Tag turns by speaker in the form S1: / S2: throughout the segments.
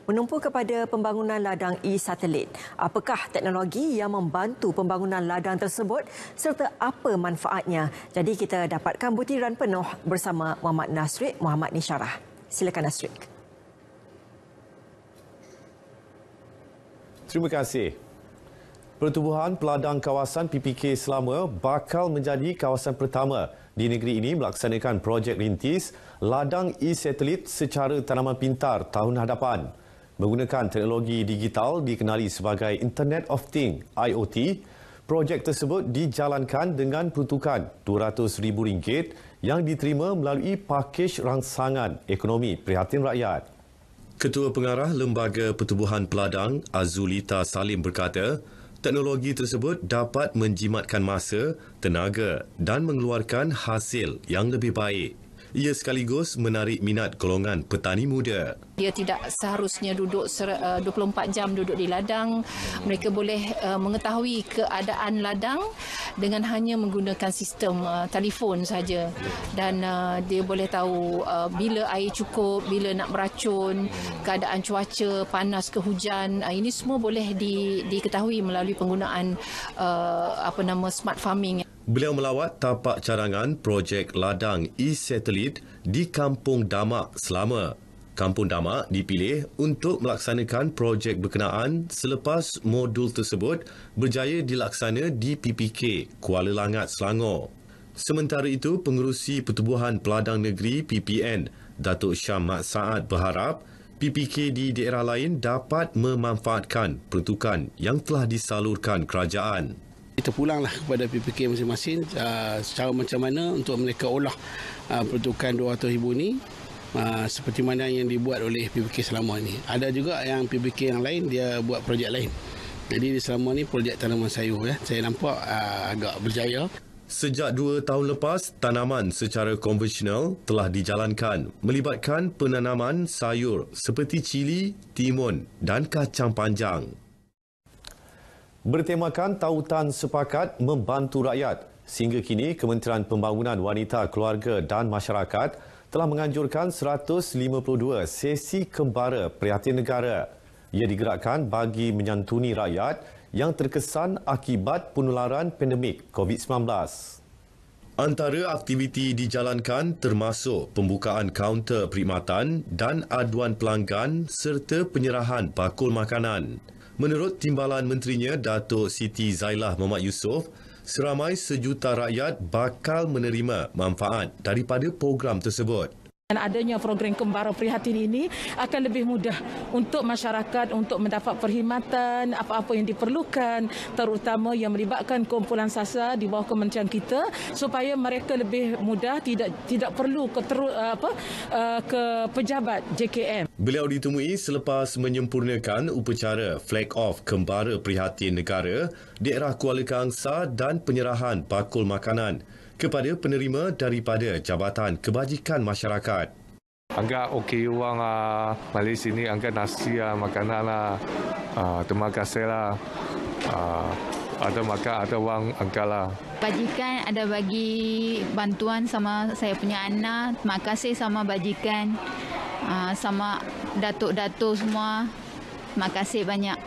S1: menumpu kepada pembangunan ladang e-satelit. Apakah teknologi yang membantu pembangunan ladang tersebut serta apa manfaatnya? Jadi kita dapatkan butiran penuh bersama Muhammad Nasrid Muhammad Nisyarah. Silakan Nasrid.
S2: Terima kasih. Pertubuhan Peladang Kawasan PPK Selama bakal menjadi kawasan pertama di negeri ini melaksanakan projek rintis ladang e-satelit secara tanaman pintar tahun hadapan. Menggunakan teknologi digital dikenali sebagai Internet of Things (IoT), projek tersebut dijalankan dengan peruntukan RM200,000 yang diterima melalui pakej rangsangan ekonomi prihatin rakyat. Ketua Pengarah Lembaga Pertubuhan Peladang, Azulita Salim berkata, teknologi tersebut dapat menjimatkan masa, tenaga dan mengeluarkan hasil yang lebih baik. Ia sekaligus menarik minat golongan petani muda.
S3: Dia tidak seharusnya duduk 24 jam duduk di ladang. Mereka boleh mengetahui keadaan ladang dengan hanya menggunakan sistem telefon saja. Dan dia boleh tahu bila air cukup, bila nak meracun, keadaan cuaca, panas ke hujan. Ini semua boleh diketahui melalui penggunaan smart farming.
S2: Beliau melawat tapak cadangan projek ladang e-satelit di Kampung Damak Selama. Kampung Damak dipilih untuk melaksanakan projek berkenaan selepas modul tersebut berjaya dilaksana di PPK Kuala Langat, Selangor. Sementara itu, Pengerusi Pertubuhan Peladang Negeri PPN, Datuk Syam Mat Saad berharap PPK di daerah lain dapat memanfaatkan peruntukan yang telah disalurkan kerajaan.
S4: Kita pulanglah kepada PPK masing-masing secara macam mana untuk mereka olah peruntukan RM200,000 ini seperti mana yang dibuat oleh PPK Selama ini. Ada juga yang PPK yang lain dia buat projek lain. Jadi di Selama ini projek tanaman sayur saya nampak agak berjaya.
S2: Sejak 2 tahun lepas, tanaman secara konvensional telah dijalankan melibatkan penanaman sayur seperti cili, timun dan kacang panjang. Bertemakan tautan sepakat membantu rakyat. Sehingga kini, Kementerian Pembangunan Wanita, Keluarga dan Masyarakat telah menganjurkan 152 sesi kembara prihatin negara. Ia digerakkan bagi menyantuni rakyat yang terkesan akibat penularan pandemik COVID-19. Antara aktiviti dijalankan termasuk pembukaan kaunter perkhidmatan dan aduan pelanggan serta penyerahan bakul makanan. Menurut Timbalan Menterinya Datuk Siti Zailah Muhammad Yusof, seramai 1 juta rakyat bakal menerima manfaat daripada program tersebut.
S5: Dan adanya program Kembara Prihatin ini akan lebih mudah untuk masyarakat untuk mendapat perkhidmatan apa-apa yang diperlukan, terutama yang melibatkan kumpulan sasar di bawah kementerian kita supaya mereka lebih mudah tidak perlu ke pejabat JKM.
S2: Beliau ditemui selepas menyempurnakan upacara flag off Kembara Prihatin Negara di daerah Kuala Kangsar dan penyerahan bakul makanan kepada penerima daripada Jabatan Kebajikan Masyarakat.
S6: Anggap okey orang balik sini, anggap nasi makanan lah. Terima kasih lah. Ada makan, ada wang angkat lah.
S7: Bajikan ada bagi bantuan sama saya punya anak. Terima kasih sama bajikan, sama datuk-datuk semua. Terima kasih banyak.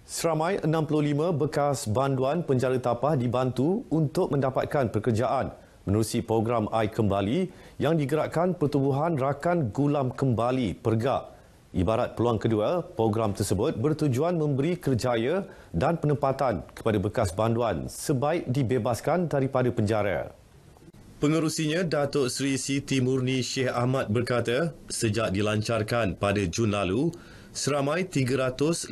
S2: Seramai 65 bekas banduan penjara tapah dibantu untuk mendapatkan pekerjaan menerusi program I Kembali yang digerakkan Pertubuhan Rakan Gulam Kembali Pergak. Ibarat peluang kedua, program tersebut bertujuan memberi kerjaya dan penempatan kepada bekas banduan sebaik dibebaskan daripada penjara. Pengerusinya Datuk Seri Siti Murni Sheikh Ahmad berkata, sejak dilancarkan pada Jun lalu, seramai 385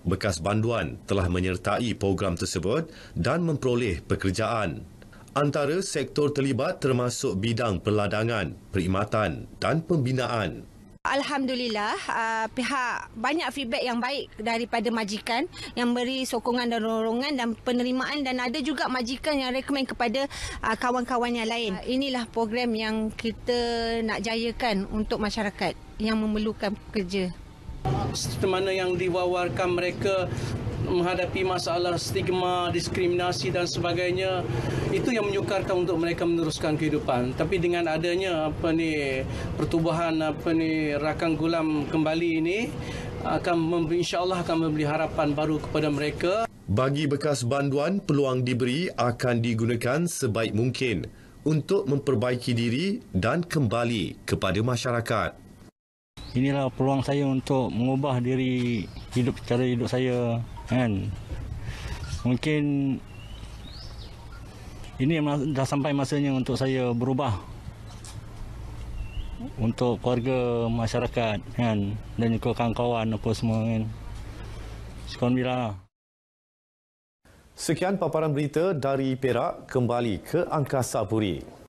S2: bekas banduan telah menyertai program tersebut dan memperoleh pekerjaan. Antara sektor terlibat termasuk bidang perladangan, perkhidmatan dan pembinaan.
S8: Alhamdulillah, pihak banyak feedback yang baik daripada majikan yang beri sokongan dan dorongan dan penerimaan, dan ada juga majikan yang rekomen kepada kawan-kawan yang lain. Inilah program yang kita nak jayakan untuk masyarakat yang memerlukan kerja.
S9: Seperti mana yang diwawarkan mereka menghadapi masalah stigma, diskriminasi dan sebagainya. Itu yang menyukarkan untuk mereka meneruskan kehidupan. Tapi dengan adanya pertubuhan Rakam Gulam kembali ini insya-Allah akan memberi harapan baru kepada mereka.
S2: Bagi bekas banduan, peluang diberi akan digunakan sebaik mungkin untuk memperbaiki diri dan kembali kepada masyarakat.
S10: Inilah peluang saya untuk mengubah cara hidup saya, kan. Mungkin ini dah sampai masanya untuk saya berubah untuk keluarga, masyarakat, kan, dan juga kawan-kawan apa semua, kan. Alhamdulillah.
S2: Sekian paparan berita dari Perak, kembali ke Angkasa Puri.